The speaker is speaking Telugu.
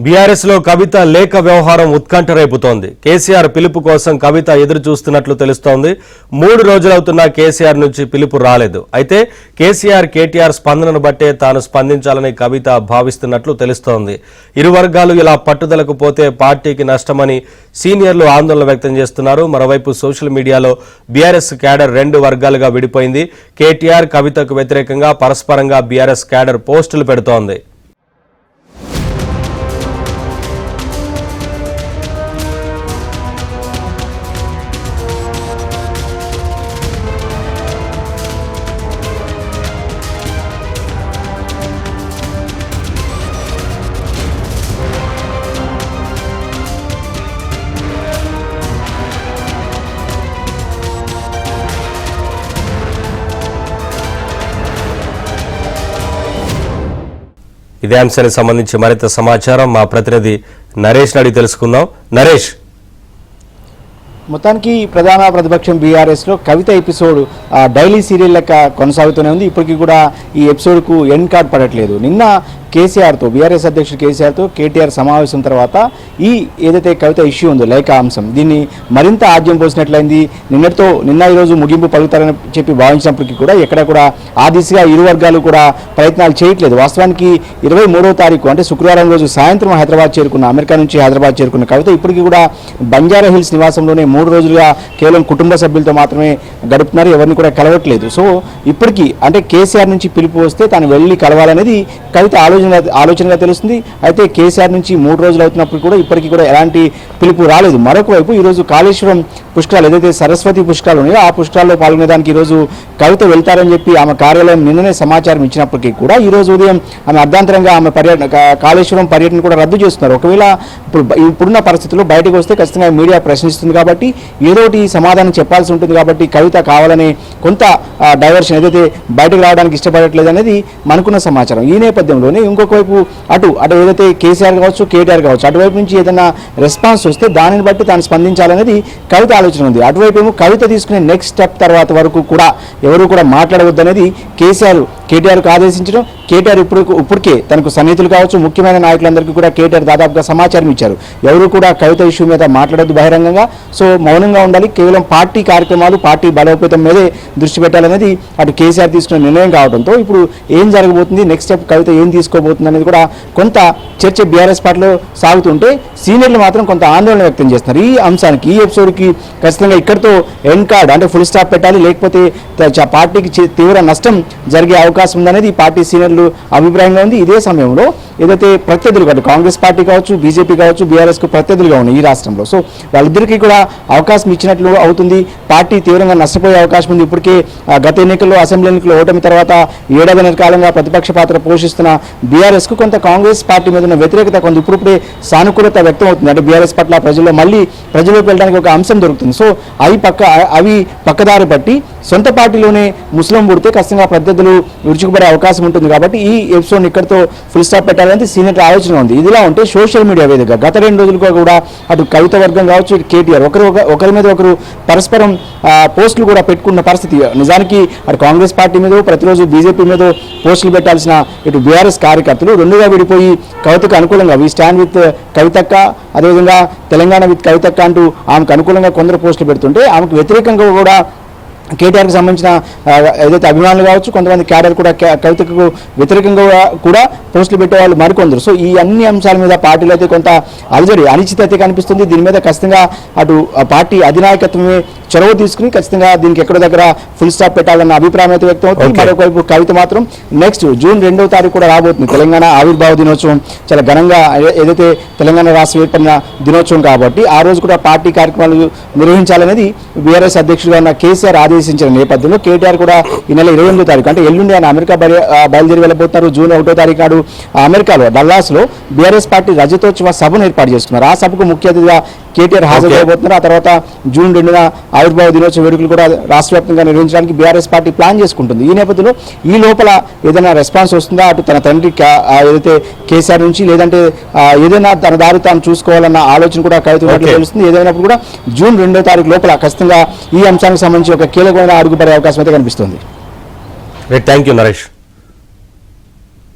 బీఆర్ఎస్ లో కవిత లేఖ వ్యవహారం ఉత్కంఠ రేపుతోంది. కేసీఆర్ పిలుపు కోసం కవిత ఎదురు చూస్తున్నట్లు తెలుస్తోంది. 3 రోజులవుతున్నా కేసీఆర్ నుంచి పిలుపు రాలేదు. అయితే కేసీఆర్ కేటీఆర్ స్పందనను బట్టే తాను స్పందించాలని కవిత భావిస్తున్నట్లు తెలుస్తోంది. ఇరు వర్గాలు ఇలా పట్టుదలకు పోతే పార్టీకి నష్టమని సీనియర్లు ఆందోళన వ్యక్తం చేస్తున్నారు. మరోవైపు సోషల్ మీడియాలో బీఆర్ఎస్ క్యాడర్ 2 వర్గాలుగా విడిపోయింది. కేటీఆర్ కవితకు వ్యతిరేకంగా పరస్పరంగా బీఆర్ఎస్ క్యాడర్ పోస్టులు పెడుతోంది. ఇదే అంశానికి సంబంధించి మరింత సమాచారం మా ప్రతినిధి నరేష్ అడిగి తెలుసుకుందాం. నరేష్, మొత్తానికి ప్రధాన ప్రతిపక్షం బీఆర్ఎస్లో కవిత ఎపిసోడ్ డైలీ సీరియల్ లెక్క కొనసాగుతూనే ఉంది. ఇప్పటికీ కూడా ఈ ఎపిసోడ్కు ఎండ్ కార్డ్ పడట్లేదు. నిన్న కేసీఆర్తో బీఆర్ఎస్ అధ్యక్షుడు కేసీఆర్తో కేటీఆర్ సమావేశం తర్వాత ఈ ఏదైతే కవిత ఇష్యూ ఉందో లేఖ అంశం దీన్ని మరింత ఆద్యం పోసినట్లయింది. నిన్న ఈరోజు ముగింపు పలుకుతారని చెప్పి భావించినప్పటికీ కూడా ఎక్కడ కూడా ఆ దిశగా ఇరు వర్గాలు కూడా ప్రయత్నాలు చేయట్లేదు. వాస్తవానికి 23వ తారీఖు అంటే శుక్రవారం రోజు సాయంత్రం అమెరికా నుంచి హైదరాబాద్ చేరుకున్న కవిత ఇప్పటికీ కూడా బంజారా హిల్స్ నివాసంలోనే 3 రోజులుగా కేవలం కుటుంబ సభ్యులతో మాత్రమే గడుపుతున్నారు. ఎవరిని కూడా కలవట్లేదు. సో ఇప్పటికీ అంటే కేసీఆర్ నుంచి పిలుపు వస్తే తాను వెళ్ళి కలవాలనేది కవిత ఆలోచనగా తెలుస్తుంది. అయితే కేసీఆర్ నుంచి 3 రోజులు అవుతున్నప్పుడు కూడా ఇప్పటికీ కూడా ఎలాంటి పిలుపు రాలేదు. మరొక వైపు ఈరోజు కాళేశ్వరం పుష్కరాలు ఏదైతే సరస్వతి పుష్కరాలు ఉన్నాయో ఆ పుష్కరాల్లో పాల్గొనేదానికి ఈరోజు కవిత వెళ్తారని చెప్పి ఆమె కార్యాలయం నిన్ననే సమాచారం ఇచ్చినప్పటికీ కూడా ఈరోజు ఉదయం ఆమె అర్ధాంతరంగా ఆమె కాళేశ్వరం పర్యటన కూడా రద్దు చేస్తున్నారు. ఒకవేళ ఇప్పుడున్న పరిస్థితుల్లో బయటకు వస్తే ఖచ్చితంగా మీడియా ప్రశ్నిస్తుంది కాబట్టి ఏదోటి సమాధానం చెప్పాల్సి ఉంటుంది కాబట్టి కవిత కావాలనే కొంత డైవర్షన్ ఏదైతే బయటకు రావడానికి ఇష్టపడట్లేదు అనేది మనకున్న సమాచారం. ఈ నేపథ్యంలోనే ఇంకొక వైపు అటు ఏదైతే కేసీఆర్ కావచ్చు కేటీఆర్ కావచ్చు అటువైపు నుంచి ఏదైనా రెస్పాన్స్ వస్తే దానిని బట్టి తాను స్పందించాలనేది కవిత ఆలోచన ఉంది. అటువైపు ఏమో కవిత తీసుకునే నెక్స్ట్ స్టెప్ తర్వాత వరకు కూడా ఎవరు కూడా మాట్లాడవద్దనేది కేటీఆర్కు ఆదేశించడం. కేటీఆర్ ఇప్పటికే తనకు సన్నిహితులు కావచ్చు ముఖ్యమైన నాయకులందరికీ కూడా కేటీఆర్ దాదాపుగా సమాచారం ఇచ్చారు. ఎవరు కూడా కవిత ఇష్యూ మీద మాట్లాడొద్దు బహిరంగంగా, సో మౌనంగా ఉండాలి, కేవలం పార్టీ కార్యక్రమాలు పార్టీ బలోపేతం మీదే దృష్టి పెట్టాలనేది అటు కేసీఆర్ తీసుకున్న నిర్ణయం కావడంతో ఇప్పుడు ఏం జరగబోతుంది, నెక్స్ట్ స్టెప్ కవిత ఏం తీసుకోబోతుంది అనేది కూడా కొంత చర్చ బీఆర్ఎస్ పార్టీలో సాగుతుంటే సీనియర్లు మాత్రం కొంత ఆందోళన వ్యక్తం చేస్తున్నారు. ఈ అంశానికి ఈ ఎపిసోడ్కి ఖచ్చితంగా ఇక్కడితో ఎండ్ కార్డ్ అంటే ఫుల్ స్టాప్ పెట్టాలి, లేకపోతే పార్టీకి తీవ్ర నష్టం జరిగే అవకాశం ఉందనేది పార్టీ సీనియర్లు అభిప్రాయంగా ఉంది. ఇదే సమయంలో ఏదైతే ప్రత్యర్థులు కాదు కాంగ్రెస్ పార్టీ కావచ్చు బీజేపీ కావచ్చు బీఆర్ఎస్కు ప్రత్యర్థులుగా ఉన్నాయి ఈ రాష్ట్రంలో, సో వాళ్ళిద్దరికీ కూడా అవకాశం ఇచ్చినట్లు అవుతుంది. పార్టీ తీవ్రంగా నష్టపోయే అవకాశం ఉంది. ఇప్పటికే గత ఎన్నికల్లో అసెంబ్లీ ఎన్నికల్లో ఓటమి తర్వాత 7 నెలల కాలంగా ప్రతిపక్ష పాత్ర పోషిస్తున్న బీఆర్ఎస్కు కొంత కాంగ్రెస్ పార్టీ మీద ఉన్న వ్యతిరేకత కొంత ఇప్పుడే సానుకూలత వ్యక్తం అవుతుంది. అంటే బీఆర్ఎస్ పట్ల ప్రజల్లోకి వెళ్ళడానికి ఒక అంశం దొరుకుతుంది. సో అవి పక్కదారి పట్టి సొంత పార్టీలోనే ముస్లిం పుడితే ఖచ్చితంగా ప్రత్యర్థులు విరుచుకుపడే అవకాశం ఉంటుంది. కాబట్టి ఈ ఎపిసోడ్ ఇక్కడితో ఫుల్ స్టాప్ పెట్టాలంటే సీనియర్ ఆలోచన ఉంది. ఇదిలా ఉంటే సోషల్ మీడియా వేదికగా గత 2 రోజులుగా కూడా అటు కవిత వర్గం కావచ్చు ఇటు కేటీఆర్ ఒకరి మీద ఒకరు పరస్పరం పోస్టులు కూడా పెట్టుకున్న పరిస్థితి. నిజానికి అటు కాంగ్రెస్ పార్టీ మీద ప్రతిరోజు బీజేపీ మీద పోస్టులు పెట్టాల్సిన ఇటు బీఆర్ఎస్ కార్యకర్తలు 2గా విడిపోయి కవితకు అనుకూలంగా వి స్టాండ్ విత్ కవితక్క, అదేవిధంగా తెలంగాణ విత్ కవితక్క అంటూ ఆమెకు అనుకూలంగా కొందరు పోస్టులు పెడుతుంటే ఆమెకు వ్యతిరేకంగా కూడా కేటీఆర్కి సంబంధించిన ఏదైతే అభిమానులు కావచ్చు కొంతమంది క్యాడర్ కూడా కవితకు వ్యతిరేకంగా కూడా పోస్టులు పెట్టేవాళ్ళు మరికొందరు. సో ఈ అన్ని అంశాల మీద పార్టీలో అయితే కొంత అనిశ్చిత కనిపిస్తుంది. దీని మీద ఖచ్చితంగా అటు పార్టీ అధినాయకత్వమే చొరవ తీసుకుని ఖచ్చితంగా దీనికి ఎక్కడో దగ్గర ఫుల్ స్టాప్ పెట్టాలన్న అభిప్రాయం అయితే వ్యక్తం అవుతుంది. మరొకవైపు కవిత మాత్రం నెక్స్ట్ జూన్ 2వ తారీఖు కూడా రాబోతుంది. తెలంగాణ ఆవిర్భావ దినోత్సవం చాలా ఘనంగా ఏదైతే తెలంగాణ రాష్ట్ర ఏర్పడిన దినోత్సవం కాబట్టి ఆ రోజు కూడా పార్టీ కార్యక్రమాలు నిర్వహించాలనేది బీఆర్ఎస్ అధ్యక్షుడిగా ఉన్న కేసీఆర్ ఆదేశించిన నేపథ్యంలో కేటీఆర్ కూడా ఈ నెల 28వ తారీఖు అంటే ఎల్లుండి ఆయన అమెరికా బయలుదేరి వెళ్ళబోతున్నారు. జూన్ 1వ తారీఖు నాడు అమెరికాలో డల్లాస్లో బీఆర్ఎస్ పార్టీ రజతోత్సవ సభను ఏర్పాటు చేసుకున్నారు. ఆ సభకు ముఖ్య అతిథిగా కేటీఆర్ హాజరవబోతున్నారు. ఆ తర్వాత జూన్ 2న ఆవిర్భావ దినోత్సవ వేడుకలు కూడా రాష్ట్ర వ్యాప్తంగా నిర్వహించడానికి బీఆర్ఎస్ పార్టీ ప్లాన్ చేసుకుంటుంది. ఈ నేపథ్యంలో ఈ లోపల ఏదైనా రెస్పాన్స్ వస్తుందా అటు తన తండ్రి ఏదైతే కేసీఆర్ నుంచి లేదంటే ఏదైనా తన దారి తాను చూసుకోవాలన్న ఆలోచన కూడా కవిత తెలుస్తుంది. ఏదైనప్పుడు కూడా జూన్ 2వ తారీఖు లోపల ఖచ్చితంగా ఈ అంశానికి సంబంధించి ఒక కీలకమైన అడుగుపడే అవకాశం అయితే కనిపిస్తుంది. Thank you Naresh.